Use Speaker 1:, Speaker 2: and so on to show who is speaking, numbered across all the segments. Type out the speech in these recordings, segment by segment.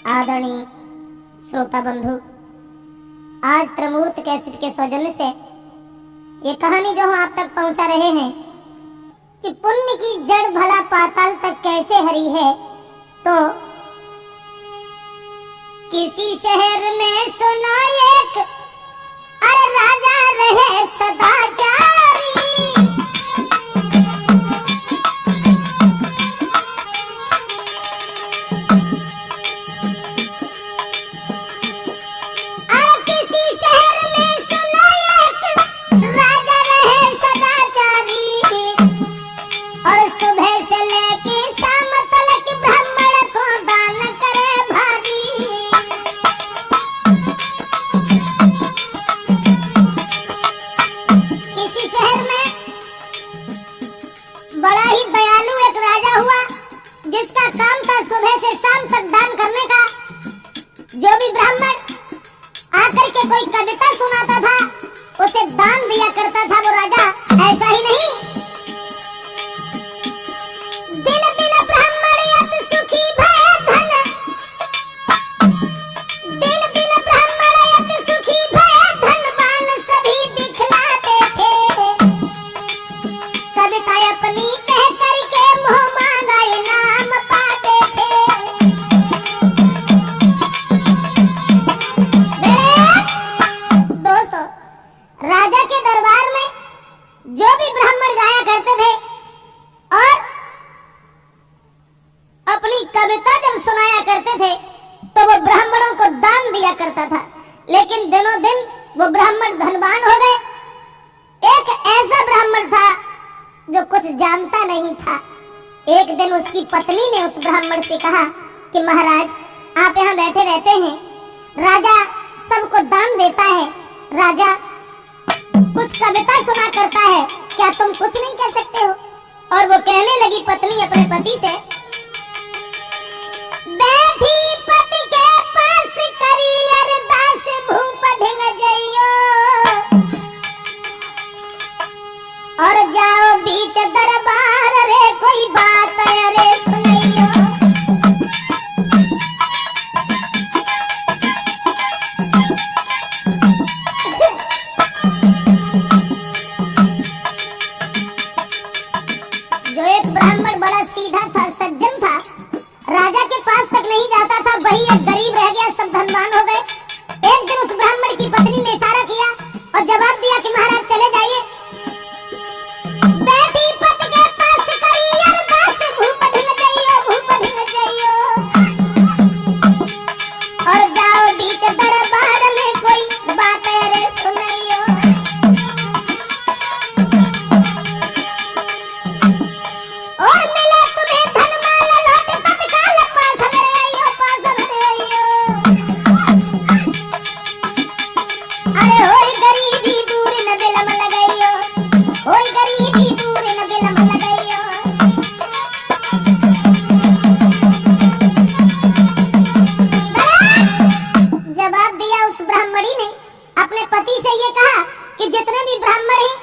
Speaker 1: आदरणीय श्रोता बंधु, आज त्रमूर्त कैसेट के सौजन्य से ये कहानी जो हम आप तक पहुंचा रहे हैं कि पुण्य की जड़ भला पाताल तक कैसे हरी है। तो किसी शहर में सुना एक अरे राजा रहे सदाचारी, जिसका काम था सुबह से शाम तक दान करने का। जो भी ब्राह्मण आकर के कोई कविता सुनाता था उसे दान दिया करता था वो राजा। ऐसा ही नहीं, दिन दिन ब्राह्मण अति सुखी भय धन, दिन दिन ब्राह्मण अति सुखी भय धनवान सभी दिखलाते थे। कविता अपनी कह करके मुँह मांगा इनाम पाते थे। दोस्तों, राजा के दरबार में जो भी ब्राह्मण जाया करते थे और अपनी कविता जब सुनाया करते थे तो वो ब्राह्मणों को दान दिया करता था। लेकिन दिनों दिन वो ब्राह्मण धनवान हो गए। एक ऐसा ब्राह्मण था जो कुछ जानता नहीं था। एक दिन उसकी पत्नी ने उस ब्राह्मण से कहा कि महाराज, आप यहाँ बैठे रहते हैं, राजा सबको दान देता है, राजा कुछ कविता सुना करता है, क्या तुम कुछ नहीं कह सकते हो? और वो कहने लगी पत्नी अपने पति से, बैठी पति के पास करी अरदास भूप ढिंग जइयो, और जाओ बीच दरबार रे कोई बात अरे सुनियो। जो एक ब्राह्मण बड़ा सीधा था, सज्जन था, राजा के पास तक नहीं जाता था, वही एक गरीब रह गया, सब धनवान हो गए। एक दिन उस ब्राह्मण की पत्नी ने इशारा किया और जवाब दिया कि महाराज चले जाइए। बैठी पति के पास करी अरदास भूप ढिंग जइयो, भूप ढिंग जइयो, और जाओ बीच दरबार में कोई बात रे सुनियो। और मिले तुम्हें धनमाल लौट तत्काल पास मेरे आइयो, पास मेरे आइयो। अरे होई गरीबी दूर न दिलम लगाइयो, होई गरीबी दूर न दिलम लगाइयो। जवाब दिया उस ब्राह्मणी ने, अपने पति से ये कहा कि जितने भी ब्राह्मण हैं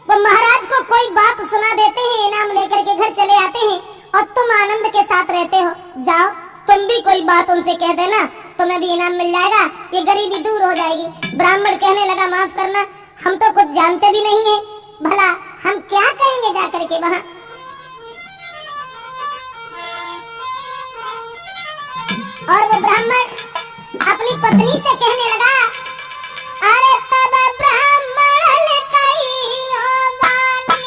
Speaker 1: वो महाराज को कोई बात सुना देते हैं, इनाम लेकर के घर चले आते हैं और तुम आनंद के साथ रहते हो। जाओ तुम भी कोई बात उनसे कह देना, तुम्हें भी इनाम मिल जाएगा, ये गरीबी दूर हो जाएगी। ब्राह्मण कहने लगा, माफ करना, हम तो कुछ जानते भी नहीं है, भला हम क्या करेंगे जाकर के वहां। और वो ब्राह्मण अपनी पत्नी से कहने लगा, अरे तब ब्राह्मण ने कहियो वाणी,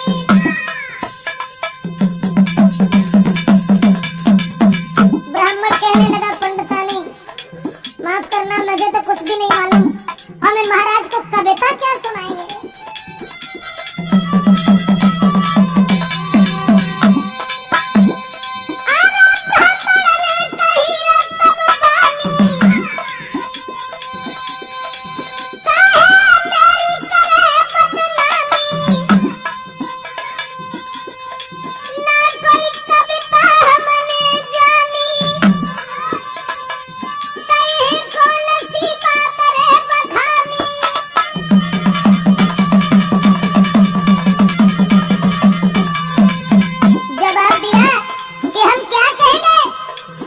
Speaker 1: ब्राह्मण कहने लगा, पंडितानी माफ करना, मुझे तो कुछ भी नहीं मालूम, हमें महाराज को कविता क्या सुनाएंगे।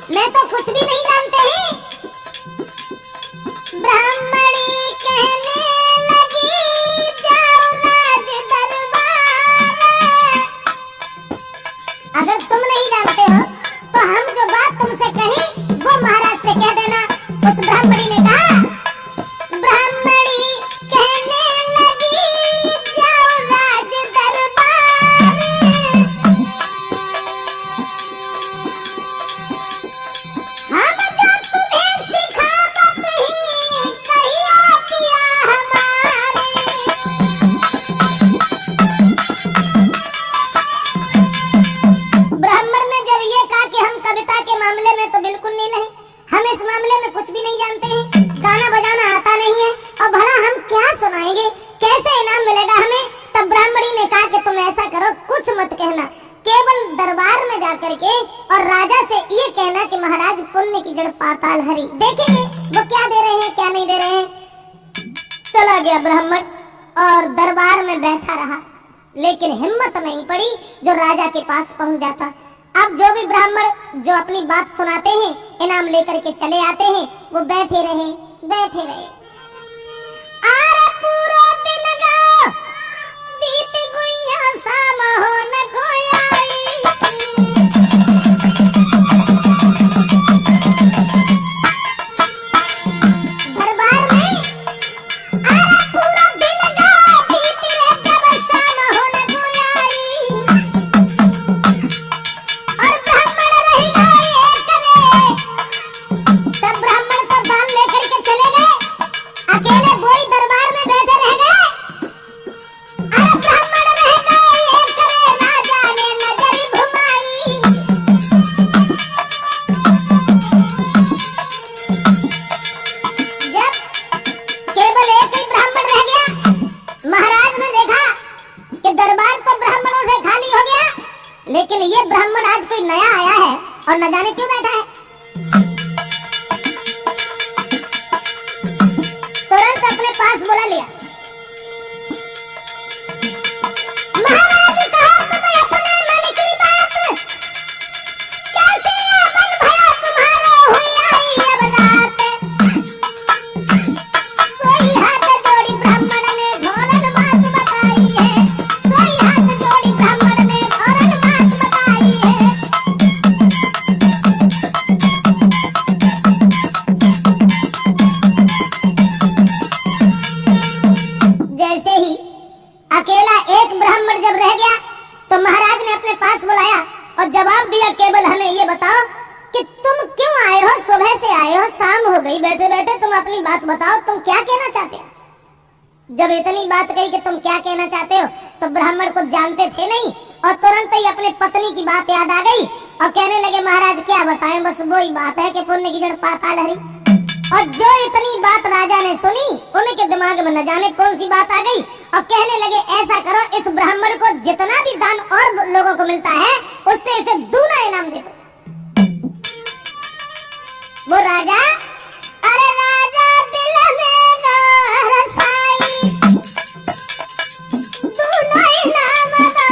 Speaker 1: मैं तो कुछ भी नहीं जानते हैं, जो बात तुमसे कही वो महाराज से कह देना। उस ब्राह्मणी ने कहा, ब्राह्मणी कहने लगी, जाओ राज दरबार। हम जो तुम्हें सिखावत ही कहियो किया हमारे। ब्राह्मण ने जब ये कहा कि हम कविता के मामले में तो बिल्कुल नहीं, हम इस मामले में कुछ भी नहीं जानते हैं, गाना बजाना आता नहीं है, और भला हम क्या सुनाएंगे, कैसे इनाम मिलेगा हमें। तब ब्राह्मणी ने कहा कि तुम ऐसा करो, कुछ मत कहना, केवल दरबार में जाकर के और राजा से ये कहना कि महाराज पुण्य की जड़ पाताल हरी, देखेंगे वो क्या दे रहे हैं क्या नहीं दे रहे हैं। चला गया ब्राह्मण और दरबार में बैठा रहा, लेकिन हिम्मत नहीं पड़ी जो राजा के पास पहुंच जाता। अब जो भी ब्राह्मण जो अपनी बात सुनाते हैं, इनाम लेकर के चले आते हैं, वो बैठे रहे बैठे रहे। आरे पूरा दिन गाओ, बीत गुइया शाम हो न गोयाई। दरबार में आरे पूरा दिन गाओ, बीत रे जब शाम हो न गोयाई। और ब्राह्मण रही गए करे, सब ब्राह्मण तो दान लेकर के चले गए, अकेले बोई दरबार में बैठे रह गए। अरे ब्राह्मण रह गए करे, राजा ने नजर घुमाई। जब केवल एक ही ब्राह्मण रह गया, महाराज ने देखा कि दरबार तो ब्राह्मणों से खाली हो गया, लेकिन ये ब्राह्मण आज कोई नया आया है और न जाने क्यों बैठा है। तुरंत अपने पास बुला लिया। महाराज कहा, तुम्हें अपने मन की बात कैसे मन भया तुम्हारा हुई आई अब रात। सोई हाथ जोड़ी ब्राह्मण ने घोरन बात बताई है, सोई हाथ जोड़ी ब्राह्मण ने घोरन बात बताई है। जैसे ही अकेला एक ब्राह्मण जब रह गया तो महाराज ने अपने पास बुलाया और जवाब दिया, केवल हमें ये बताओ कि तुम क्यों आए हो, सुबह से आए हो, शाम हो गई, बैठे बैठे तुम अपनी बात बताओ, तुम क्या कहना चाहते हो। जब इतनी बात कही कि तुम क्या कहना चाहते हो, तो ब्राह्मण को जानते थे नहीं और तुरंत ही अपने पत्नी की बात याद आ गई और कहने लगे, महाराज क्या बताएं, बस वही बात है कि पुण्य की जड़ पाताल हरी। और जो इतनी बात राजा ने सुनी, उनके दिमाग में न जाने कौन सी बात आ गई और कहने लगे, ऐसा करो, इस ब्राह्मण को जितना भी दान और लोगों को मिलता है उससे इसे दूना इनाम दे दो। वो राजा, अरे राजा दिल में रसाई, दूना इनाम देगा।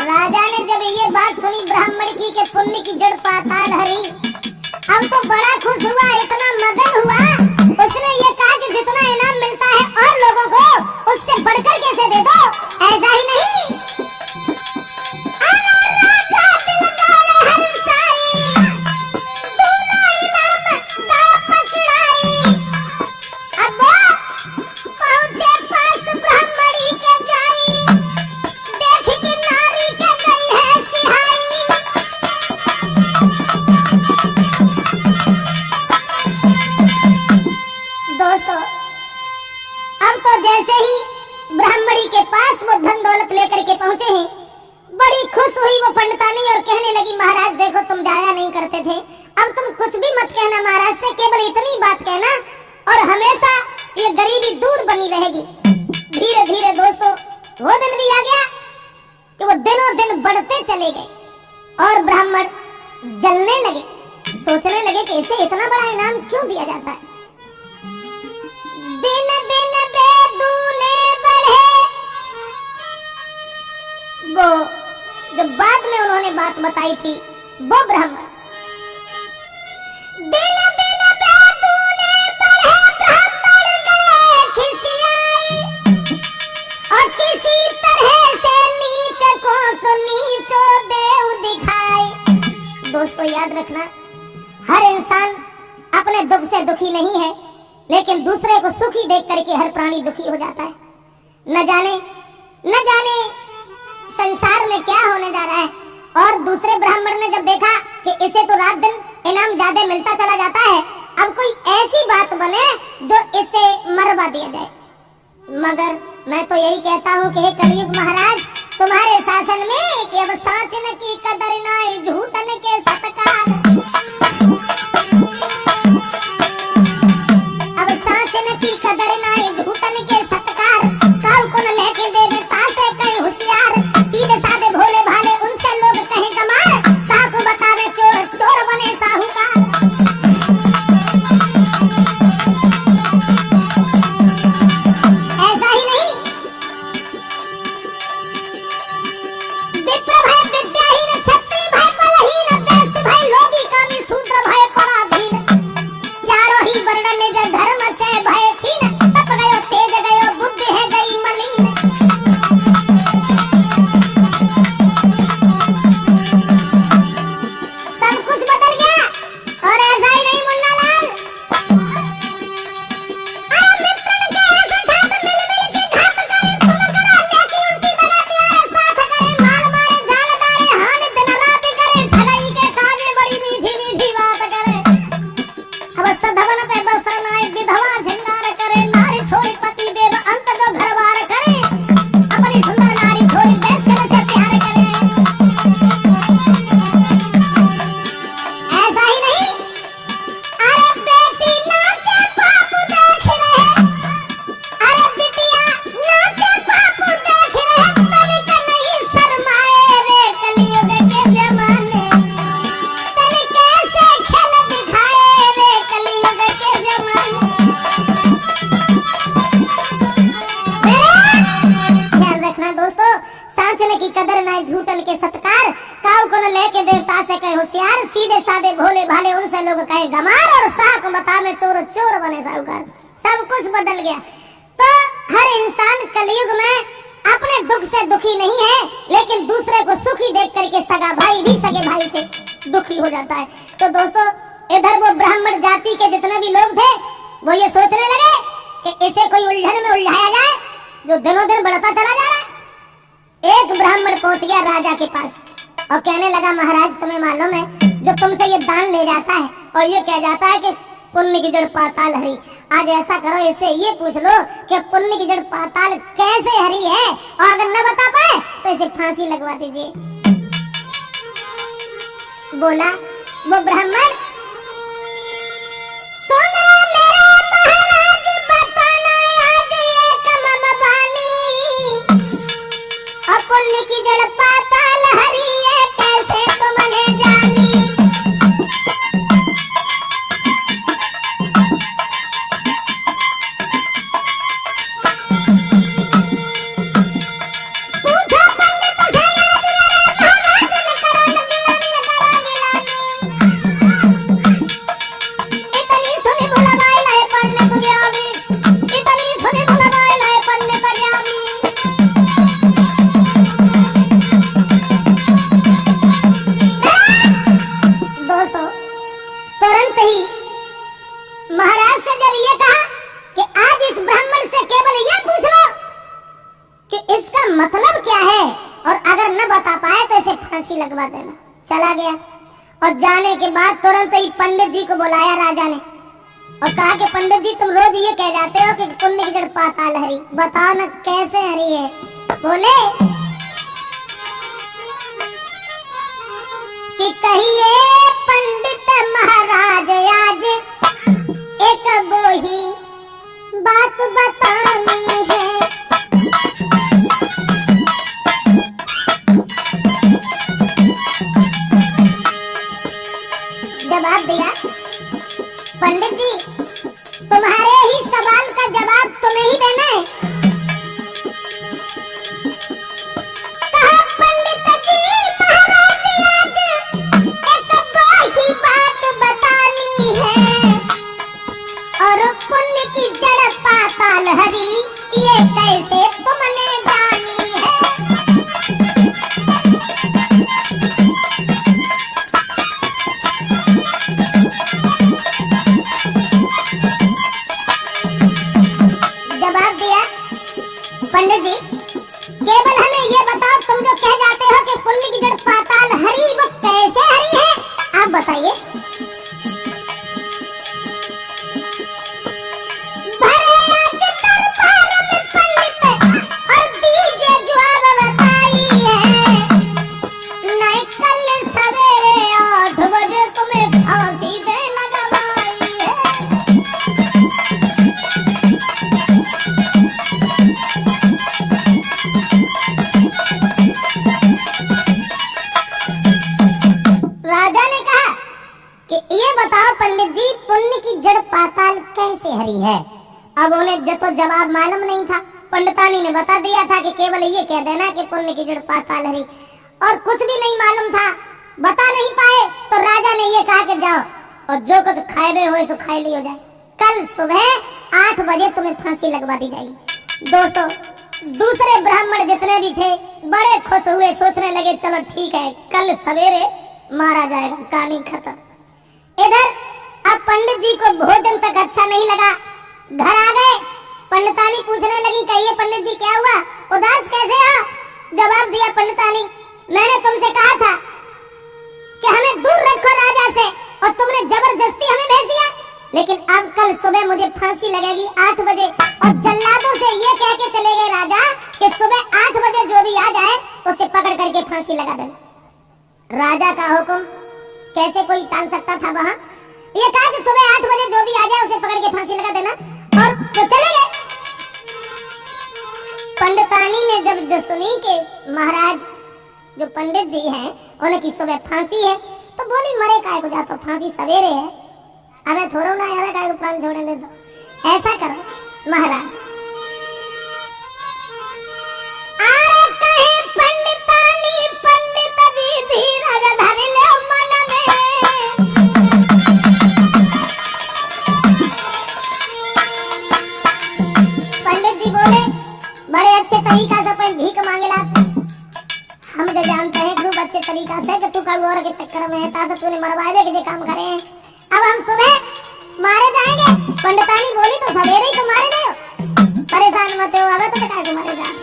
Speaker 1: राजा ने जब ये बात सुनी ब्राह्मण की कि पुण्य की जड़ पाताल हरी, हम तो बड़ा खुश हुआ, इतना मगन हुआ। उसने ये कहा कि जितना इनाम मिलता है और लोगों को, उससे बढ़कर कैसे दे दो, ऐसा ही नहीं। राजा दिल का हंसाई, दूना इनाम दा पकड़ाई। अब पहुंचे पास ब्राह्मणी के जाई, देख के नारी के गई है सिहाई। दोस्तों, अब तो जैसे ही ब्राह्मणी के पास वो धन दौलत लेकर के पहुंचे हैं, बड़ी खुश हुई वो पंडितानी और कहने लगी, महाराज देखो, तुम जाया नहीं करते थे, अब तुम कुछ भी मत कहना महाराज से, केवल इतनी बात कहना और हमेशा ये गरीबी दूर बनी रहेगी। धीरे धीरे दोस्तों वो दिन भी आ गया कि वो दिनों दिन बढ़ते चले गए और ब्राह्मण जलने लगे, सोचने लगे कि इसे इतना बड़ा इनाम क्यों दिया जाता है। दिन दिन बेदूने बढ़े, वो जो बाद में उन्होंने बात बताई थी वो ब्राह्मण, दिन दिन रखना, हर इंसान अपने दुख से दुखी नहीं है, लेकिन दूसरे को सुखी देख करके हर प्राणी दुखी हो जाता है। न जाने संसार में क्या होने जा रहा है। और दूसरे ब्राह्मण ने जब देखा कि इसे तो रात दिन इनाम ज्यादा मिलता चला जाता है, अब कोई ऐसी बात बने जो इसे मरवा दिया जाए। मगर मैं तो यही कहता हूँ कि हे कलयुग महाराज, तुम्हारे शासन में कि अब साचन की कदर नाई झूठन के सत्कार, अब साचन की कदर नाई झूठन के सत्कार, काल को न लेके दे दे तासे कहीं होशियार, सीधे साधे भोले भाले उनसे लोग कहें कमाल, साहू बतावे चोर चोर बने साहूकार। होशियार, सीधे साधे भोले भाले उनसे लोग कहे गमार, और साख मता में चोर चोर बने साहूकार। सब कुछ बदल गया। तो हर इंसान कलयुग में अपने दुख से दुखी नहीं है, लेकिन दूसरे को सुखी देख करके सगा भाई भी सगे भाई से दुखी हो जाता है। तो दोस्तों, इधर वो ब्राह्मण जाति के जितने भी लोग थे वो ये सोचने लगे कि इसे कोई उलझन में उलझाया जाए जो दिनों दिन बढ़ता चला जा रहा है। एक ब्राह्मण पहुंच गया राजा के पास और कहने लगा, महाराज तुम्हें मालूम है जो तुमसे ये दान ले जाता है और ये कह जाता है कि पुण्य की जड़ पाताल हरी, आज ऐसा करो इससे ये पूछ लो कि पुण्य की जड़ पाताल कैसे हरी है, और अगर न बता पाए तो इसे फांसी लगवा दीजिए। बोला वो ब्राह्मण, सुनो मेरे महाराज बताना आज एक मम बानी, और पुण्य की जड़ पाताल हरी है कैसे तुमने जानी। महाराज से जब ये कहा कि आज इस ब्राह्मण से केवल ये पूछ लो कि इसका मतलब क्या है, और अगर न बता पाए तो इसे फांसी लगवा देना। चला गया और जाने के बाद तुरंत ही पंडित जी को बुलाया राजा ने और कहा कि पंडित जी तुम रोज ये कह जाते हो कि पुण्य की जड़ पाताल हरी, बताओ ना कैसे हरी है। बोले कि कहिए पंडित महाराज आज एक वो ही बात बतानी है। जवाब दिया, पंडित जी तुम्हारे ही सवाल का जवाब तुम्हें ही देना है। कहा पंडित जी महाराज आज एक वो ही बात बतानी है, और पुण्य की जड़ पाताल हरी ये कैसे तुमने जानी है। पंडित जी, केवल हमें ये बताओ, तुम जो कह जाते हो कि पुण्य की जड़ पाताल हरी, वो कैसे हरी है, आप बताइए। पंडित जी, पुण्य की जड़ पाताल कैसे हरी है? अब उन्हें जब तो जवाब मालूम नहीं था, पंडितानी ने बता दिया था कि केवल ये कह देना कि पुण्य की जड़ पाताल हरी, और कुछ भी नहीं मालूम था, बता नहीं पाए, तो राजा ने ये कहा कि जाओ और जो कुछ खाए हुए सो खाए ली हो जाए, कल सुबह 8 बजे तुम्हें फांसी लगवा दी जाएगी। दोस्तों, दूसरे ब्राह्मण जितने भी थे बड़े खुश हुए, सोचने लगे चलो ठीक है, कल सवेरे मारा जाएगा, कहानी खत्म। इधर अब पंडित जी को भोजन तक अच्छा नहीं लगा, घर आ गए, पंडितानी पूछने लगी कहिए पंडित जी क्या हुआ, उदास कैसे हो? जवाब दिया पंडितानी, मैंने तुमसे कहा था कि हमें दूर रखो राजा से, और तुमने जबरदस्ती हमें भेज दिया, लेकिन अब कल सुबह मुझे फांसी लगेगी 8 बजे, और जल्लादों से ये कह के चले गए राजा कि सुबह 8 बजे जो भी आ जाए उसे पकड़ करके फांसी लगा देना। राजा का हुक्म कैसे कोई टाल सकता था वहां? ये कहा कि सुबह 8 बजे जो भी आ जाए उसे पकड़ के फांसी लगा देना, और तो चले गए। पंडितानी ने जब सुनी कि महाराज जो पंडित जी हैं उनकी सुबह फांसी है, तो बोली मरे काहे को जातो, फांसी सवेरे है, अबे थोड़ा ना आवे काहे को प्राण छोड़ने दे दो, ऐसा करो महाराज। आरे कहे पंडितानी पंडित जी धीरज धर ले मन में, पंडित जी बोले बड़े अच्छे तरीका से अपन भीख मांगेला, हम तो जानते हैं खूब अच्छे तरीका से कि तू कभी और के चक्कर में है, ताकि तूने मरवाए के काम करे हैं, अब हम सुबह मारे जाएंगे। पंडितानी बोली तो सवेरे ही तो मारे दो, परेशान मत हो, अब तो काय को मारे जा।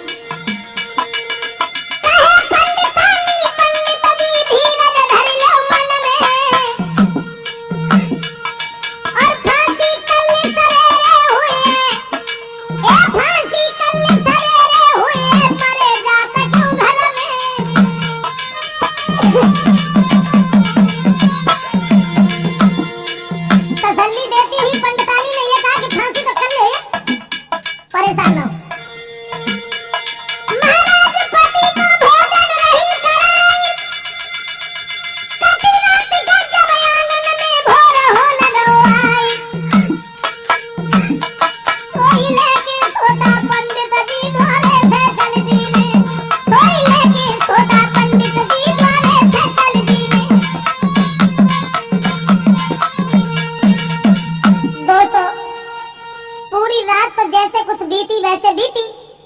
Speaker 1: वैसे बीती,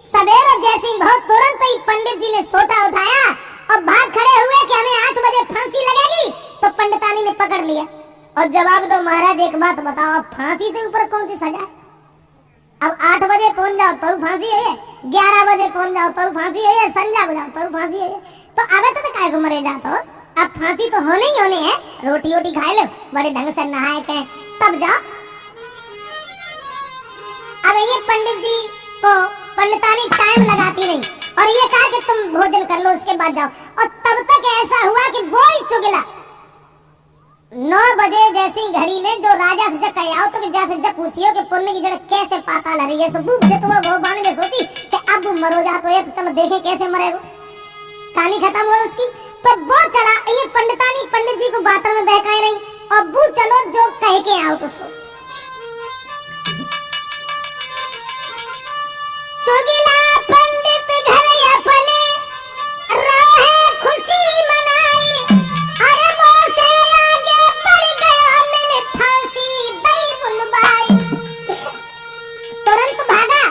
Speaker 1: सवेरे जैसे ही बहुत तुरंत ही पंडित जी ने सोटा उठाया और भाग खड़े हुए कि हमें 8 बजे फांसी लगेगी, तो पंडितानी ने पकड़ लिया और जवाब दो महाराज एक बात बताओ, अब फांसी से ऊपर कौन सी सजा? अब 8 बजे पहुंच जाओ तो फांसी है, 11 बजे पहुंच जाओ तो फांसी है, संजा को जाओ तो फांसी है, तो अबे तो काय को मरे जातो, अब फांसी तो होने ही होने है, रोटी वोटी खा लो, बड़े ढंग से नहाए के तब जाओ। अब ये पंडित जी को पंडितानी टाइम लगाती रही और ये कहा कि तुम भोजन कर लो उसके बाद जाओ, और तब तक ऐसा हुआ कि वही चुगला 9 बजे जैसी घड़ी में जो राजा से जब कह आओ तो जैसे जब पूछियो कि पुण्य की जड़ कैसे पाताल हरी है, सब बुक से तुम्हें भगवान ने सोची कि अब मरो जा, तो ये तो चलो देखे कैसे मरेगा, कहानी खत्म हो उसकी। तो वो चला, ये पंडितानी पंडित जी को बातों में बहकाए रही और वो चलो जो कह के आओ तो सो। चुगला पंडित घर अपने रहे खुशी मनाई, अरे मुंह से आगे पड़ गया मैंने फांसी दई बुलवाई। तुरंत भागा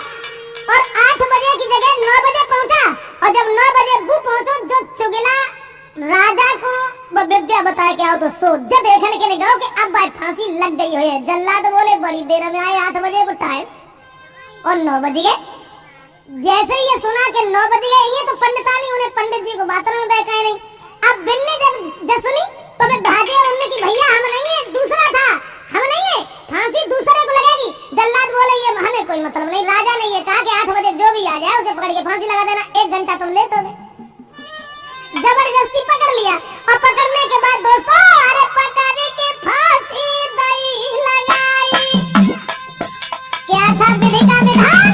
Speaker 1: और 8 बजे की जगह 9 बजे पहुंचा, और जब 9 बजे वो पहुंचो जो चुगला राजा को विद्या बताया क्या हो तो सो, जब देखने के लिए गए कि अब भाई फांसी लग गई है, जल्लाद बोले बड़ी देर में आए, 8 बजे को टाइम और 9 बजे गए। जैसे ही ये सुना के 9 बज गए, ये तो पंडितानी उन्हें पंडित जी को बातों में बहकाए नहीं। अब बिन ने जब सुनी तो वे भागे उनने कि भैया हम नहीं है, दूसरा था, हम नहीं है, फांसी दूसरे को लगेगी। जल्लाद बोले ये हमें कोई मतलब नहीं। राजा ने ये कहा कि 8 बजे जो भी आ जाए उसे पकड़ के फांसी लगा देना, 1 घंटा तुम लेट हो गए। जबरदस्ती पकड़ लिया और पकड़ने के बाद दोस्तों अरे पकड़ के फांसी दई लगाई। क्या था विधि का विधान?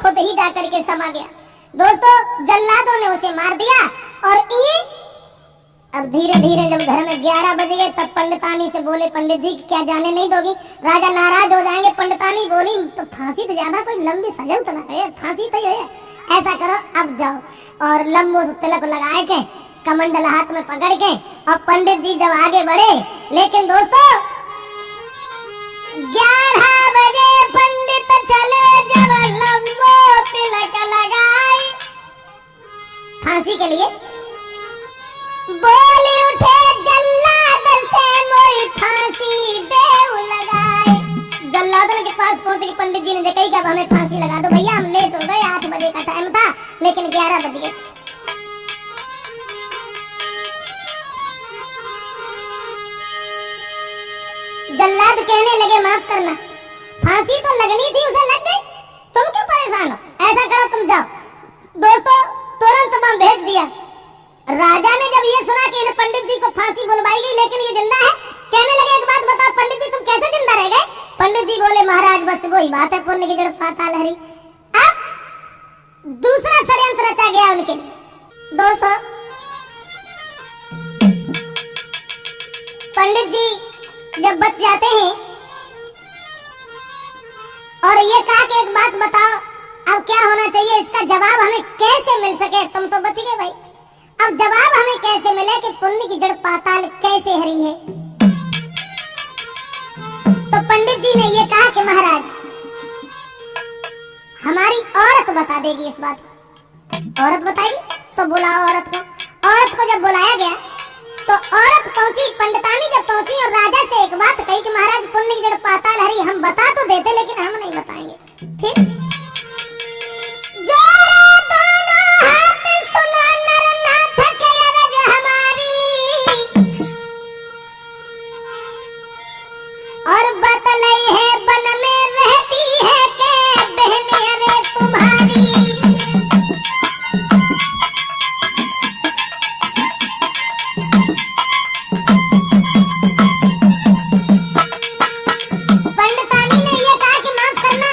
Speaker 1: खुद ही जाकर के समा गया। दोस्तों जल्लादों ने उसे मार दिया और ये अब धीरे धीरे जब घर में 11 बज गए तब पंडितानी से बोले पंडित जी क्या जाने नहीं दोगी? राजा नाराज हो जाएंगे। पंडितानी बोली तो फांसी तो ज्यादा कोई लंबी सजन तो ना है, फांसी तो है, ऐसा करो अब जाओ। और लंबो तिलक लगाए के कमंडल हाथ में पकड़ के और पंडित जी जब आगे बढ़े, लेकिन दोस्तों 11 बजे पंडित चले जब लंबो तिलक लगाए फांसी के लिए, बोले उठे जल्लाद से मोरी फांसी देव लगाए। जल्लादों के पास पहुंचे कि पंडित जी ने कही कि अब हमें फांसी लगा दो। भैया हम लेट हो गए, 8 बजे का टाइम था लेकिन 11 बज गए। जल्लाद कहने लगे माफ करना, फांसी तो लगनी थी उसे लग गई, तुम क्यों परेशान हो? ऐसा करो तुम जाओ। दोस्तों तुरंत वहां भेज दिया। राजा ने जब ये सुना कि पंडित जी को फांसी बुलवाई गई लेकिन ये जिंदा है, कहने लगे एक बात बताओ पंडित जी तुम कैसे जिंदा रह गए? पंडित जी बोले महाराज बस वही बात है, पुण्य की जड़ पाताल हरी। अब दूसरा षड्यंत्र रचा गया उनके लिए। दोस्तों पंडित जी जब बच जाते हैं और ये कहा कि एक बात बताओ अब क्या होना चाहिए, इसका जवाब हमें कैसे मिल सके? तुम तो बच गए भाई, अब जवाब हमें कैसे मिले कि पुण्य की जड़ पाताल कैसे हरी है? तो पंडित जी ने ये कहा कि महाराज हमारी औरत बता देगी इस बात को। औरत बताई तो बुलाओ औरत को। औरत को जब बुलाया गया तो औरत पहुंची, पंडितानी जब पहुंची और राजा से एक बात कही कि महाराज पुण्य की जड़ पाताल हरी, हम बता तो देते लेकिन हम नहीं बताएंगे। फिर और बतलाई है बन में रहती है के बहने रे तुम्हारी। पंडितानी ने ये कहा कि माफ करना,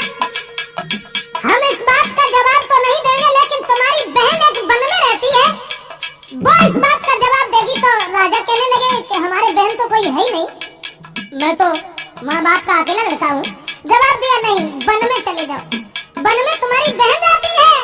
Speaker 1: हम इस बात का जवाब तो नहीं देंगे लेकिन तुम्हारी बहन एक बन में रहती है, वो इस बात का जवाब देगी। तो राजा कहने लगे कि हमारे बहन तो कोई है ही नहीं, मैं तो माँ बाप का अकेला लड़का हूँ। जवाब दिया नहीं, वन में चले जाओ, वन में तुम्हारी बहन रहती है।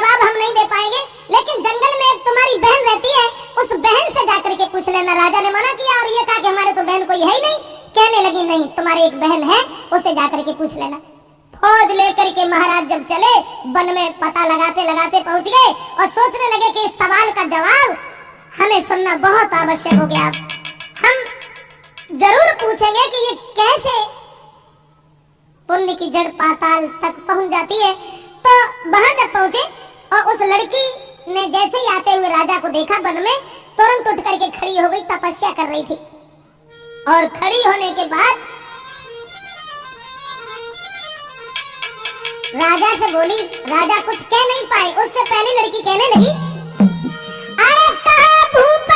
Speaker 1: जवाब हम नहीं दे पाएंगे, लेकिन जंगल में एक तुम्हारी बहन रहती है, उस बहन से जाकर के पूछ लेना। राजा ने मना किया और ये कहा कि हमारे तो बहन कोई है ही नहीं। कहने लगी नहीं, तुम्हारी एक बहन है, उसे जाकर के पूछ लेना। फौज लेकर के महाराज जब चले, वन में पता लगाते लगाते पहुंच गए और सोचने लगे कि इस सवाल का जवाब हमें सुनना बहुत आवश्यक हो गया। हम जरूर पूछेंगे कि ये कैसे पुण्य की जड़ पाताल तक पहुंच जाती है। तो वहां जब पहुंचे और उस लड़की ने जैसे ही आते हुए राजा को देखा वन में, तुरंत उठ करके खड़ी हो गई, तपस्या कर रही थी। और खड़ी होने के बाद राजा से बोली। राजा कुछ कह नहीं पाए, उससे पहले लड़की कहने लगी, अरे कहाँ भूप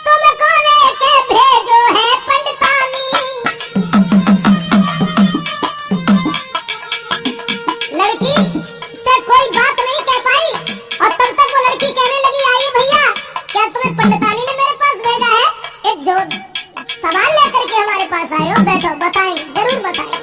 Speaker 1: तुम कोने के भेजो है पंडितानी। लड़की से कोई बात नहीं कह पाई और तब तक वो लड़की कहने लगी, आइए भैया, क्या तुम्हें पंडितानी ने मेरे पास भेजा है? एक जो सवाल लेकर के हमारे पास आए हो, बैठो, बताएंगे, जरूर बताएंगे।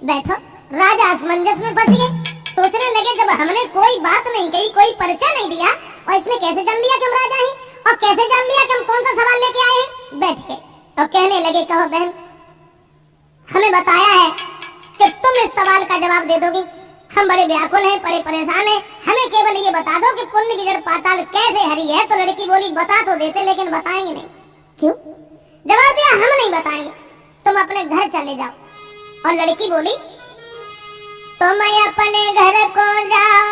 Speaker 1: बैठो। राजा असमंजस में फंस गए, सोचने लगे जब हमने कोई बात नहीं कही, कोई परिचय नहीं दिया, और इसने कैसे जान लिया कि हम राजा हैं, और कैसे जान लिया कि हम कौन सा सवाल लेके आए हैं। बैठ गए और कहने लगे, कहो बहन, हमें बताया है कि तुम इस सवाल का जवाब दे दोगी। हम बड़े व्याकुल हैं, बड़े परेशान हैं, हमें केवल ये बता दो कि पुण्य की जड़ पाताल कैसे हरी है। तो लड़की बोली, बता तो देते, लेकिन बताएंगे नहीं। क्यों? जवाब दिया, हम नहीं बताएंगे, तुम अपने घर चले जाओ। और लड़की बोली, तुम अपने घर को जाओ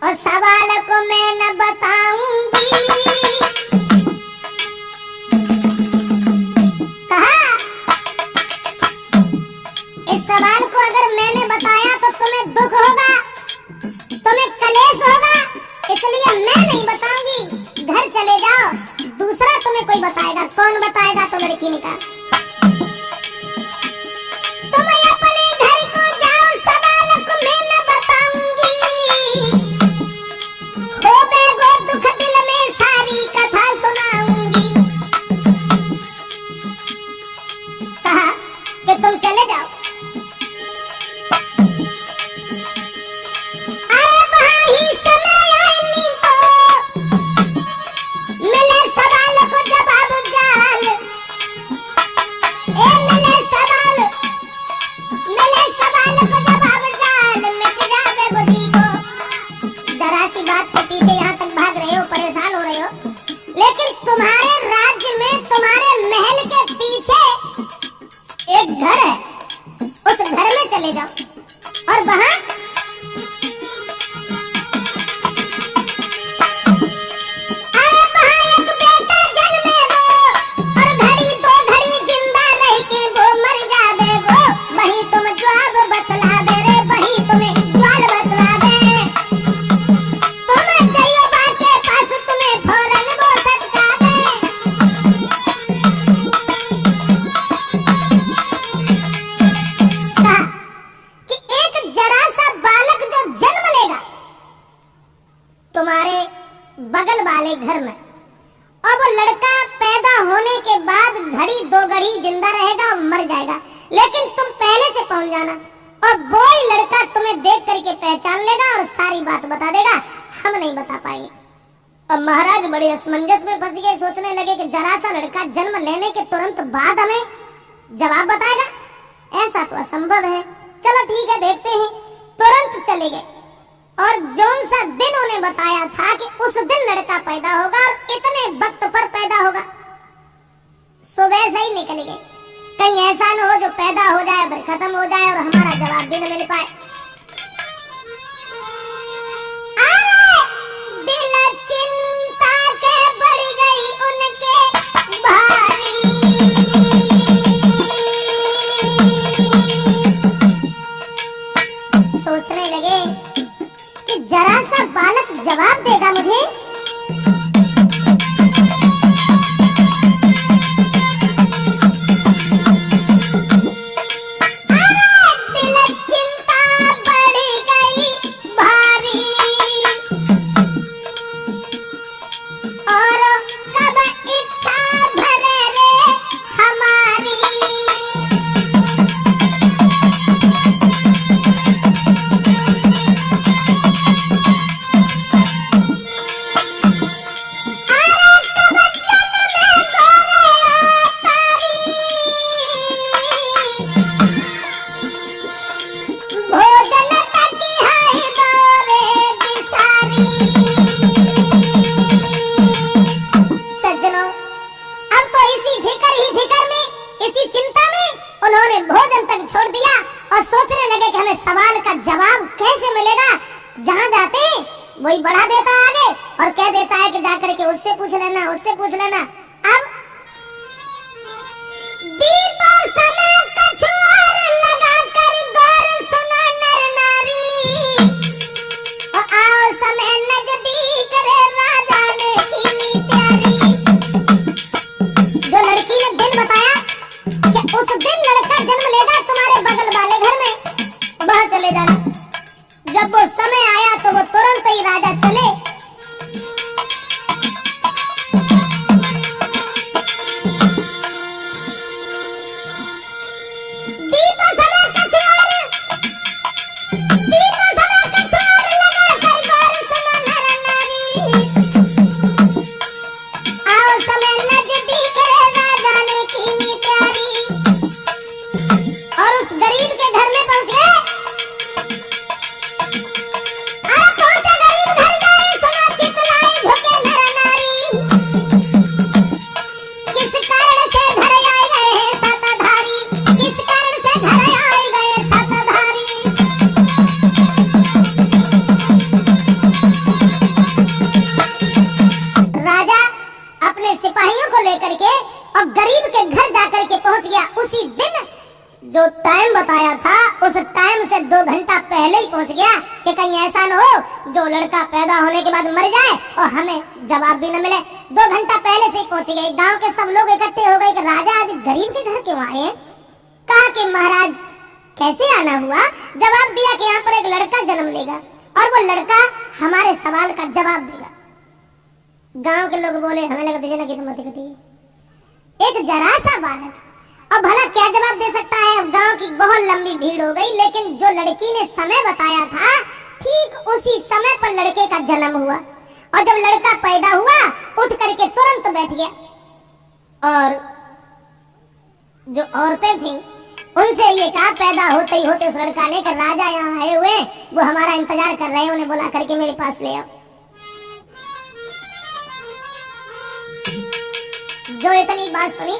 Speaker 1: और सवाल को मैं न बताऊंगी। कहा, इस सवाल को अगर मैंने बताया तो तुम्हें दुख होगा, तुम्हें कलेश होगा, इसलिए मैं नहीं बताऊंगी, घर चले जाओ, दूसरा तुम्हें कोई बताएगा। कौन बताएगा? तो लड़की ने कहा, तुम चले जाओ। अरे वहाँ ही समय आने को मिले सवाल को जवाब जाल, मिले सवाल को जवाब जाल, मिट जावे बुद्धि को। जरा सी बात के पीछे यहाँ तक भाग रहे हो, परेशान हो रहे हो, लेकिन तुम्हारे राज्य में, तुम्हारे महल के पीछे एक घर है, उस घर में चले जाओ और वहां एक बेटा जन्मेगो और घड़ी दो घड़ी जिंदा रह के वो मर जावेगो। वही तुम जवाब बतलावे रे, वही तुम्हें जवाब बतलावे। तुम जाइयो बाके पास, तुम्हें फौरन वो सटकावे। तुम्हारे बगल वाले घर में, और वो लड़का पैदा होने के बाद घड़ी दो घड़ी जिंदा रहेगा और मर जाएगा, लेकिन तुम पहले से पहुंच जाना और वो ही लड़का तुम्हें देख करके पहचान लेगा और सारी बात बता देगा। हम नहीं बता पाएंगे। और महाराज बड़े असमंजस में फंस गए, सोचने लगे कि जरा सा लड़का जन्म लेने के तुरंत बाद हमें जवाब बताएगा, ऐसा तो असंभव है। चलो ठीक है, देखते हैं। तुरंत चले गए और जौन सा दिन उन्हें बताया था कि उस दिन लड़का पैदा होगा और इतने वक्त पर पैदा होगा, सुबह से ही निकल गए। कहीं ऐसा न हो जो पैदा हो जाए फिर खत्म हो जाए और हमारा जवाब भी न मिल पाए। दिल चिंता के बढ़ गई उनके भारी, सोचने लगे कि जरा सा बालक जवाब देगा मुझे। सवाल का जवाब कैसे मिलेगा? जहां जाते वही बढ़ा देता है आगे और कह देता है कि जाकर के उससे पूछ लेना, उससे पूछ लेना। अब बीतो समय कछुआर लगाकर गौर सुना नर नारी, और आओ समय नजदीक रे राजा ने कीनी प्यारी। जो लड़की ने दिन बताया कि उस दिन लड़का जन्म लेगा तुम्हारे बगल वाले घर में, वह चले जाना। जब वो समय आया तो वो तुरंत ही राजा चले। आओ समय नजदीक रे राजा ने कीनी प्यारी, और उस गरीब के घर में पहुंच गए। सिपाहियों को लेकर के और गरीब के घर जाकर के पहुंच गया। उसी दिन जो टाइम बताया था उस टाइम से 2 घंटा पहले ही पहुंच गया कि कहीं ऐसा न हो जो लड़का पैदा होने के बाद मर जाए और हमें जवाब भी न मिले। 2 घंटा पहले से ही पहुंच गए। गांव के सब लोग इकट्ठे हो गए कि राजा आज गरीब के घर क्यों आए हैं? कहा कि महाराज कैसे आना हुआ? जवाब दिया कि यहाँ पर एक लड़का जन्म लेगा और वो लड़का हमारे सवाल का जवाब देगा। गांव के लोग बोले हमें लगा दीजिए ना कि मत कटी, एक जरा सा बालक अब भला क्या जवाब दे सकता है? अब गांव की बहुत लंबी भीड़ हो गई, लेकिन जो लड़की ने समय बताया था ठीक उसी समय पर लड़के का जन्म हुआ। और जब लड़का पैदा हुआ उठ करके तुरंत बैठ गया, और जो औरतें थीं उनसे ये कहा पैदा होते ही होते उस लड़का ने कि राजा यहाँ आए हुए, वो हमारा इंतजार कर रहे हैं, उन्हें बुला करके मेरे पास ले आओ। जो इतनी बात सुनी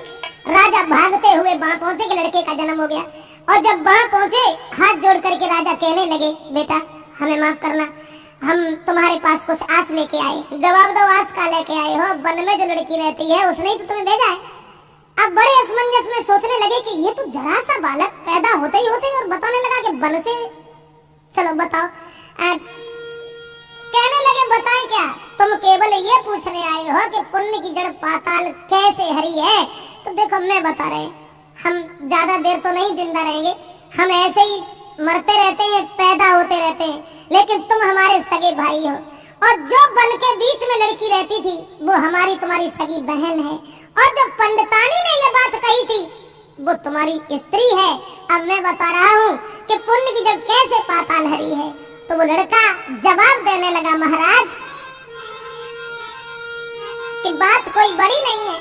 Speaker 1: राजा भागते हुए वहां पहुंचे कि लड़के का जन्म हो गया। और जब वहां पहुंचे हाथ जोड़ करके राजा कहने लगे बेटा हमें माफ करना, हम तुम्हारे पास कुछ आस लेके आए। जवाब दो आस का लेके आए हो? वन में जो लड़की रहती है उसने तो तुम्हें भेजा है। अब बड़े असमंजस में सोचने लगे कि ये तो जरा सा बालक पैदा होते ही होते और बताने लगा कि वन से, चलो बताओ। कहने लगे बताएं क्या? तुम केवल ये पूछने आए हो कि पुण्य की जड़ पाताल कैसे हरी है? तो देखो मैं बता रहे, हम ज्यादा देर तो नहीं जिंदा रहेंगे, हम ऐसे ही मरते रहते हैं, पैदा होते रहते हैं, लेकिन तुम हमारे सगे भाई हो। और जो वन के बीच में लड़की रहती थी वो हमारी तुम्हारी सगी बहन है। और जो पंडितानी ने ये बात कही थी वो तुम्हारी स्त्री है। अब मैं बता रहा हूँ कि पुण्य की जड़ कैसे पाताल हरी है। तो वो लड़का जवाब देने लगा महाराज कि बात कोई बड़ी नहीं है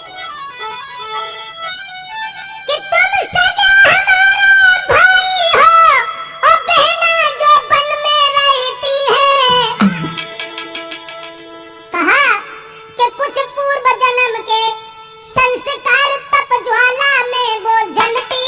Speaker 1: कि तुम सगा हमारा भाई हो और बहना जो वन में रहती है। कहा कि कुछ पूर्व जन्म के संस्कार तप ज्वाला में वो जलती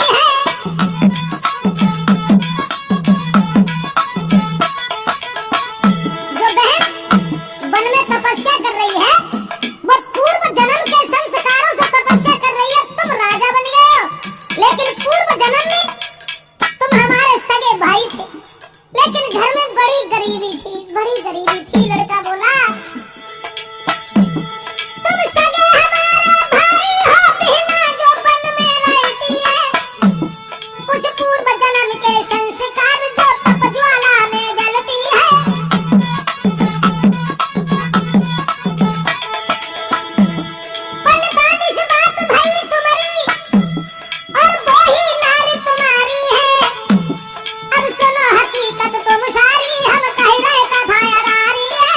Speaker 1: थे, लेकिन घर में बड़ी गरीबी थी, बड़ी गरीबी थी। लड़का बोला, तुम सगे हमारे भाई हो, बहना जो बन में रहती है, कुछ पूर्व जन्म के संस्कार जो तप ज्वाला में जलती है। पंडितानी से बात भई तुम्हारी और वो ही नारी तुम्हारी है, अब सुनो हकीकत तुम सारी, हम कह रहे कथा यारी है।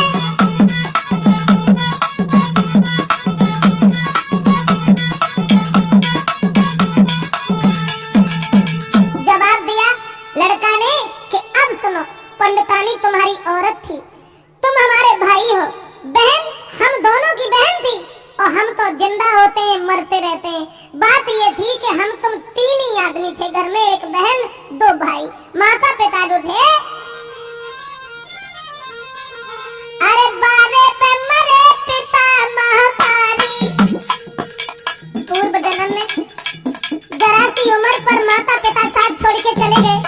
Speaker 1: जवाब दिया लड़का ने कि अब सुनो, पंडितानी तुम्हारी औरत थी, तुम हमारे भाई हो, बहन हम दोनों की बहन थी, और हम तो जिंदा होते हैं मरते रहते हैं। बात ये थी कि हम तुम तीन ही आदमी थे घर में, एक बहन दो भाई, माता पिता जो थे, अरे बारे पे मरे पिता महतारी, पूर्व जन्म में जरा सी उम्र पर माता पिता साथ छोड़ के चले गए।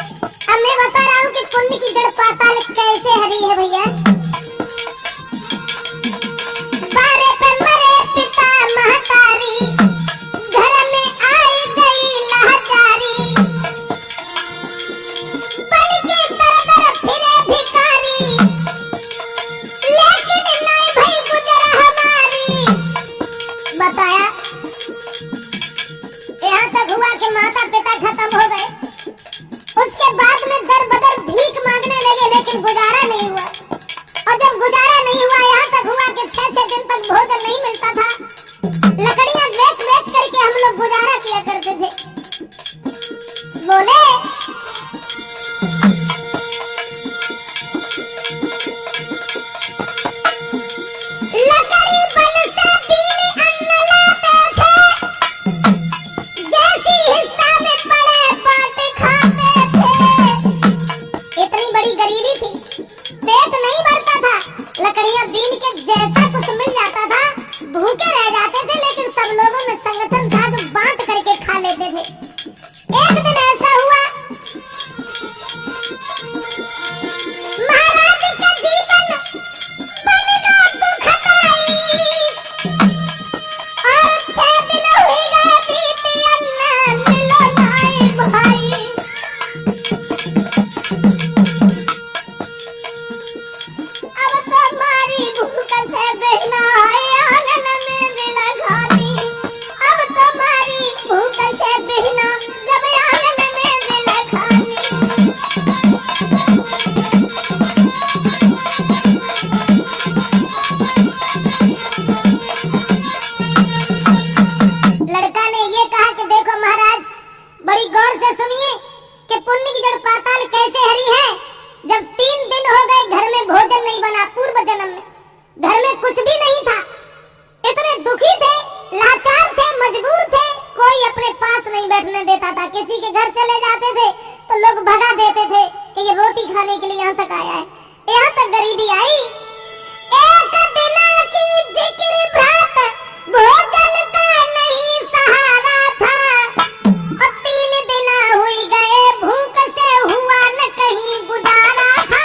Speaker 1: अब मैं बता रहा हूँ कि पुण्य की जड़ पाताल कैसे हरी है भैया। बारे पे मरे पिता महतारी, घर में आई गई लाचारी, बन के दर फिरे भिखारी, लेकिन नहीं भाई गुजरा हमारी। बताया यहाँ तक हुआ कि माता पिता खत्म हो गए, उसके बाद में दर बदर भीख मांगने लगे, लेकिन गुजारा नहीं हुआ। और जब गुजारा नहीं हुआ, यहाँ तक हुआ कि 6-6 दिन तक भोजन नहीं मिलता था, लकड़ियां बेच बेच करके हम लोग गुजारा किया करते थे। बोले लकड़ी बन से बीन अन्न लाते थे, जैसी हिस्सा में पड़े पाट खाते थे। इतनी बड़ी गरीबी थी, पेट नहीं भरता था, लकड़ियां बीन के जैसा कुछ मिल जाता था, भूखे रह जाते थे, लेकिन सब लोगों में संगठन था जो बांट करके खा लेते थे। एक दिन ऐसा हुआ, महाराज का जीवन बनना दुखदाई, और 6 दिन हुए गए बीते अन्न मिलो नाई भाई। अब तुम्हारी भूख से बहना आंगन में मिला खानी, अब तुम्हारी भूख से बहना जब आंगन में मिला खानी। लड़का ने ये कहा कि देखो महाराज, बड़ी गौर से सुनिए कि पुण्य की जड़ पाताल कैसे हरी है। जब 3 दिन हो गए घर में भोजन नहीं बना, पूर्व जन्म में घर में कुछ भी नहीं था, इतने दुखी थे, लाचार थे, मजबूर थे, कोई अपने पास नहीं बैठने देता था। किसी के घर चले जाते थे तो लोग भगा देते थे कि ये रोटी खाने के लिए यहाँ तक आया है। यहाँ तक गरीबी आई, एक दिन की जिक्र भ्रात भोजन का नहीं सहारा था, और 3 दिन हुई गए भूख से हुआ न कहीं गुजारा था।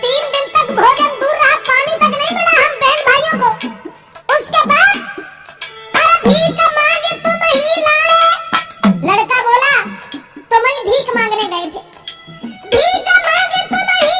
Speaker 1: 3 दिन तक भोजन दूर रहा, पानी तक नहीं मिला हम बहन भाइयों को। उसके बाद भीख मांगे तुम ही लाए। लड़का बोला तुम ही भीख मांगने गए थे, भीख मांगे तुम ही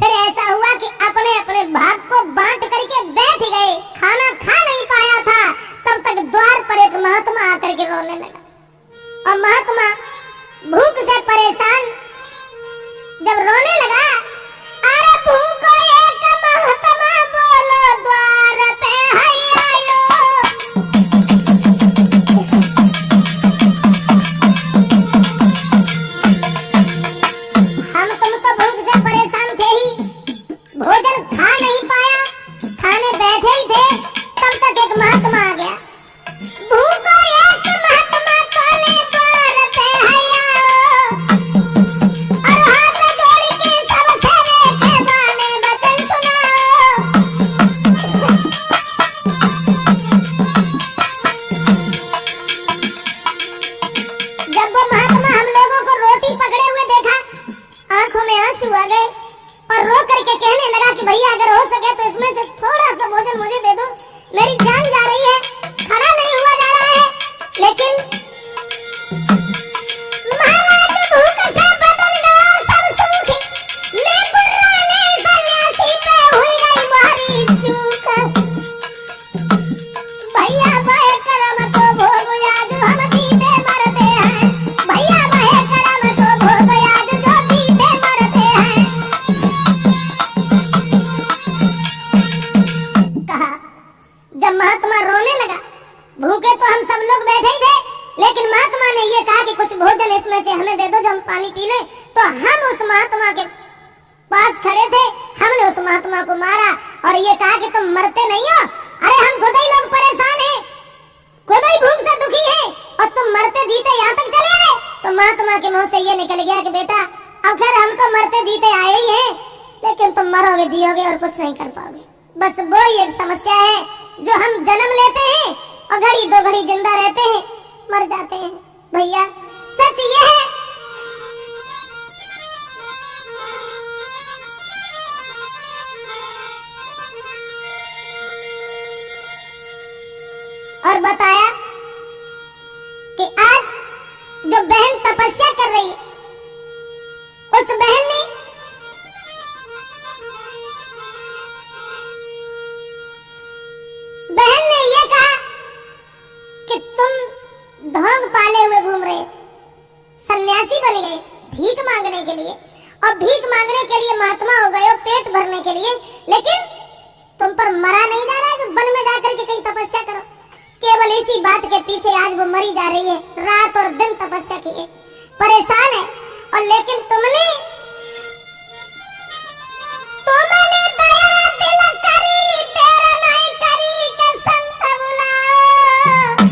Speaker 1: फिर ऐसा हुआ कि अपने अपने भाग को बांट करके बैठ गए, खाना खा नहीं पाया था, तब तक द्वार पर एक महात्मा आकर के रोने लगा। और महात्मा भूख से परेशान जब रोने लगा, अरे भूखो एक महात्मा बोलो द्वार पे आयो। हम तुम तो भूख से परेशान थे ही, भोजन खा नहीं पाया, खाने बैठे ही थे, तब तक एक महात्मा आ गया। भूखो एक महात्मा बोले द्वार पे आयो, और हाथ जोड़ के सबसे रेखे बाने वचन सुनाओ। जब वो महात्मा हम लोगों को रोटी पकड़े हुए देखा, आंखों में आंसू आ गए और रो करके कहने लगा कि भैया अगर हो सके तो इसमें से थोड़ा सा भोजन मुझे दे दो, मेरी जान जा रही है, खड़ा नहीं हुआ जा रहा है। लेकिन महाराज भूख से बदल गया सब सुख, मैं पुराने सन्यासी पे हुई गई भारी चूक। भैया बहे करम को भोग आज हम जीते मरते हैं, भैया बहे करम को भोग आज जो जीते मरते हैं। कहा जब महात्मा रोने लगा, भूखे तो हम सब लोग बैठे ही थे, लेकिन महात्मा ने ये कहा कि कुछ भोजन इसमें से हमें दे दो जो हम पानी पी लें, तो हम उस महात्मा के पास खड़े थे, हमने उस महात्मा को मारा और ये कहा कि तुम मरते नहीं हो, अरे हम खुद ही लोग परेशान हैं, खुद ही भूख से दुखी हैं और तुम मरते जीते यहाँ तक चले आए। तो महात्मा के मुंह से ये निकल गया कि बेटा अब खैर हम तो मरते जीते आए ही हैं, लेकिन तुम मरोगे जियोगे और कुछ नहीं कर पाओगे। बस वो ही एक समस्या है जो हम जन्म लेते हैं और घड़ी दो घड़ी जिंदा रहते हैं, मर जाते हैं। भैया सच ये है। और बताया कि आज जो बहन तपस्या कर रही है, उस बहन ने ये कहा कि तुम ढोंग पाले हुए घूम रहे, सन्यासी बन गए भीख मांगने के लिए, और भीख मांगने के लिए महात्मा हो गए हो पेट भरने के लिए, लेकिन तुम पर मरा नहीं जा रहा है कि वन में जाकर के कहीं तपस्या करो। केवल इसी बात के पीछे आज वो मरी जा रही है, रात और दिन तपस्या किए परेशान है। और लेकिन तुमने दया दिल करी तेरा नहीं करी के संत बुलाओ।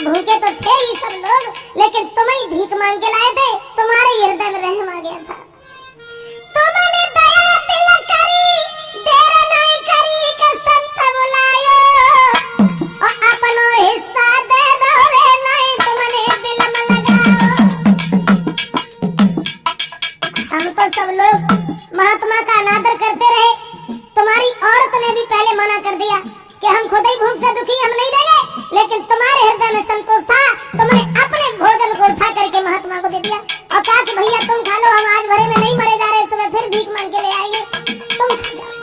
Speaker 1: भूखे तो थे ही सब लोग, लेकिन तुम ही भीख मांग के लाए थे, तुम्हारे हृदय में रहम आ गया था। तुमने दया दिल करी तेरा नहीं करी के संत बुलायो, और अपनो हिस्सा दे दो रे नहीं तुमने दिल में लगाओ। हम तो सब लोग महात्मा का अनादर करते रहे, तुम्हारी औरत ने भी पहले मना कर दिया कि हम खुद ही भूख से दुखी, हम नहीं देंगे, लेकिन तुम्हारे हृदय में संतोष था, तुमने अपने भोजन को उठा करके महात्मा को दे दिया और कहा कि भैया तुम खा लो, हम आज भरे में नहीं मरे जा रहे, सुबह फिर भीख मांग के ले आएंगे, तुम खा जाओ।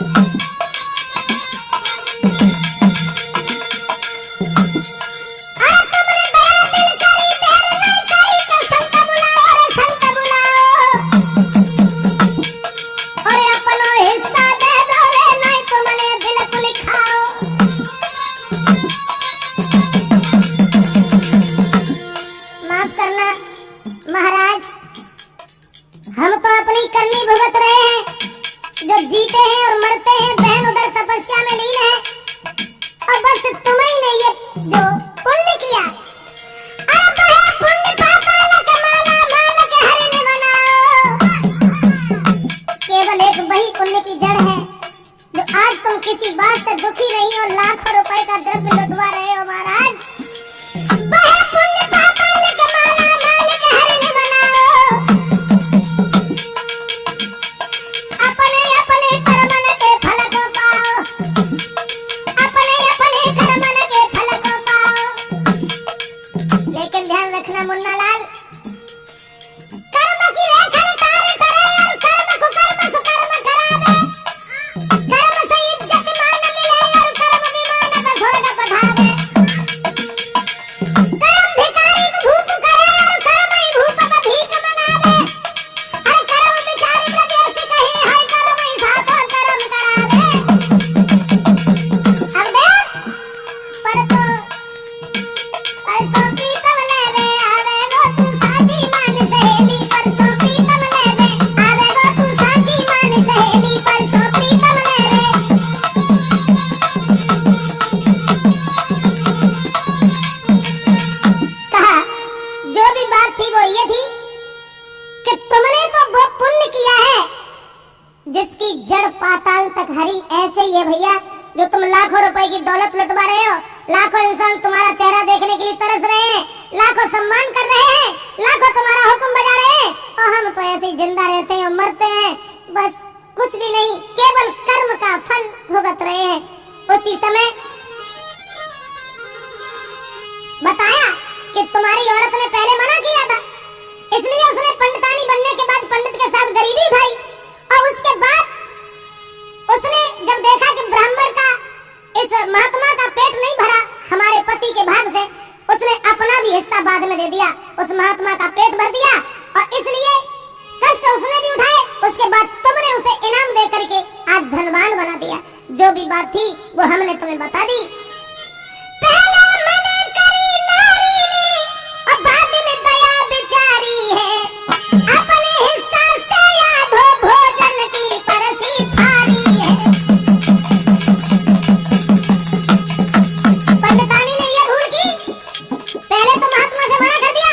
Speaker 1: महाराज हम तो अपनी करनी भुगत रहे हैं, जो जीते हैं और मरते हैं, बहन उधर तपस्या में लीन है, और बस तुम्हें ने ये जो पुण्य किया, अब है पुण्य पापा लग माला माल के हरने बनाओ। केवल एक वही पुण्य की जड़ है जो आज तुम किसी बात से दुखी नहीं हो, लाखों रुपए का द्रव्य लुटवा रहे हो महाराज। वह पुण्य पापा लग माला माल के हरने बनाओ, अपने अपने कर्मन के फल को पाओ, अपने अपने कर्मन के फल को पाओ। लेकिन ध्यान रखना मुन्ना लाल, कर्म की रेखा तारे करे और कर्म कुकर्म सुकर्म करावे। जिसकी जड़ पाताल तक हरी। ऐसे ही है भैया, जो तुम लाखों रुपए की दौलत लुटवा रहे हो, लाखों इंसान तुम्हारा चेहरा देखने के लिए तरस रहे हैं, लाखों सम्मान कर रहे हैं, लाखों तुम्हारा हुक्म बजा रहे हैं, और हम तो ऐसे ही जिंदा रहते हैं और मरते हैं, बस कुछ भी नहीं, केवल कर्म का फल भुगत रहे हैं। उसी समय बताया कि तुम्हारी औरत ने पहले मना किया था, इसलिए उसने पंडितानी बनने के बाद पंडित के साथ गरीबी भाई, और उसके बाद उसने जब देखा कि ब्राह्मण का, इस महात्मा का पेट नहीं भरा हमारे पति के भाग से, उसने अपना भी हिस्सा बाद में दे दिया, उस महात्मा का पेट भर दिया, और इसलिए कष्ट उसने भी उठाए। उसके बाद तुमने उसे इनाम दे करके आज धनवान बना दिया। जो भी बात थी वो हमने तुम्हें बता दी। पहले मना करी नारी ने और बाद में दया बिचारी है, अपने हिस्सा से याद हो भोजन की परसी भारी है। पंडितानी ने ये भूल की, पहले तो महात्मा से मना कर दिया,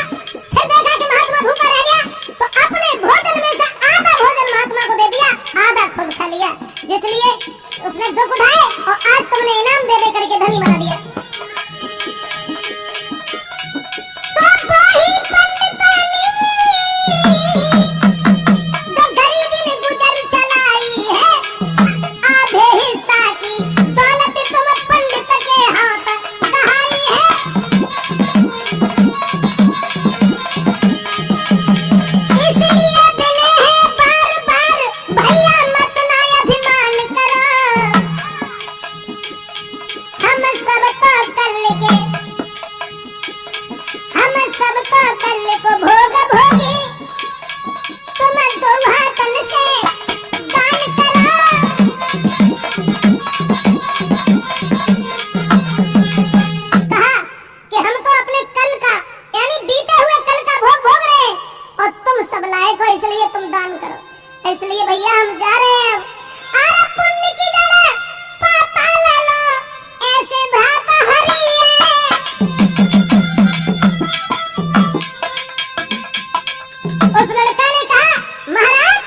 Speaker 1: फिर देखा कि महात्मा भूखा रह गया तो अपने भोजन में से आधा भोजन महात्मा को दे दिया, आधा खुद खा लिया, जिसलिए उसने दुख उठाए और आज तुमने इनाम दे दे करके धनी बना दिया। जो गरीबी में गुजर चलाई है, आधे हिस्सा की दौलत तुम पंडित के हाथ कहाई है। इसलिए मिले हैं बार बार, भैया मत ना अभिमान करो, हम सबको कल को भोग भोगी, तुम दोहा तन से दान करो। कहा कि हम तो अपने कल का यानी बीते हुए कल का भोग भोग रहे हैं और तुम सब लायक हो, इसलिए तुम दान करो। इसलिए भैया हम जा रहे हैं। अरे पुण्य की जड़ पाताल लो, ऐसे भ्रात हरि है। उस लड़का ने कहा, महाराज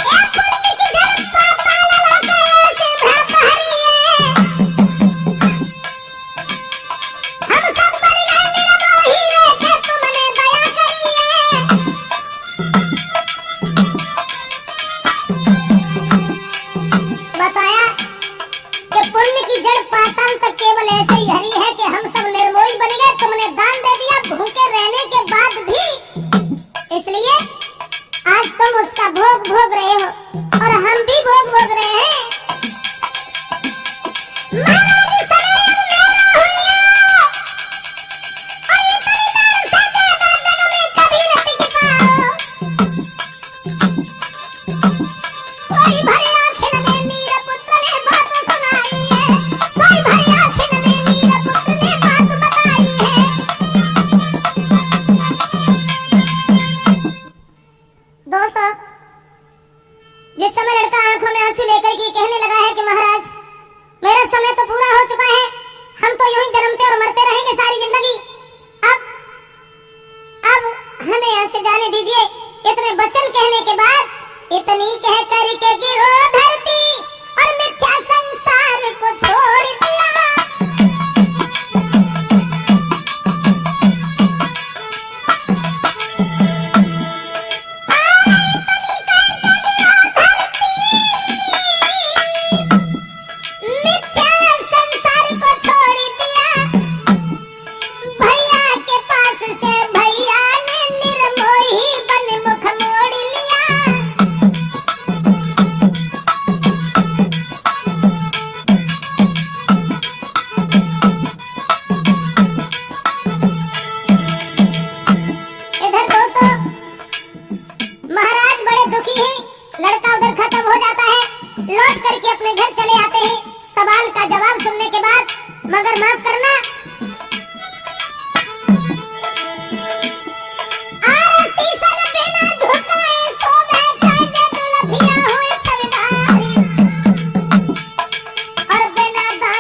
Speaker 1: ये पुण्य की जड़ पाताल लो, ऐसे भ्रात हरि है। हम सब बन गए निर्मोही रह के तुमने दया करी है। बताया कि पुण्य की जड़ पाताल तक केवल ऐसे ही हरी है कि हम सब निर्मोही बन गए, तुमने दान दे दिया भूखे रहने के बाद भी, इसलिए आज तुम उसका भोग भोग रहे हो और हम भी भोग भोग रहे हैं। महाराज सदैव मेरा हुइया, और ये परिवार से गर्दन में कभी न टिक पाओ। कोई भरे आँखिन में मीर पुत्र ने बात सुनाई है, कोई भरे आँखिन में मीर पुत्र ने बात बताई है। दोस्तों, जिस समय लड़का आंखों में आंसू लेकर के कहने लगा है कि महाराज मेरा समय तो पूरा हो चुका है, हम तो यूं ही जन्मते और मरते रहेंगे सारी जिंदगी, अब हमें यहाँ से जाने दीजिए। इतने वचन कहने के बाद इतनी कह करके गिरो धरती और मिथ्या संसार को छोड़ दिया। भैया के पास से भैया ने निर्मोही बन मुख मोड़ लिया। इधर दोस्तों महाराज बड़े दुखी हैं, लड़का उधर खत्म हो जाता है, लौट करके अपने घर चले आते हैं सवाल का जवाब सुनने के बाद। मगर माफ करना,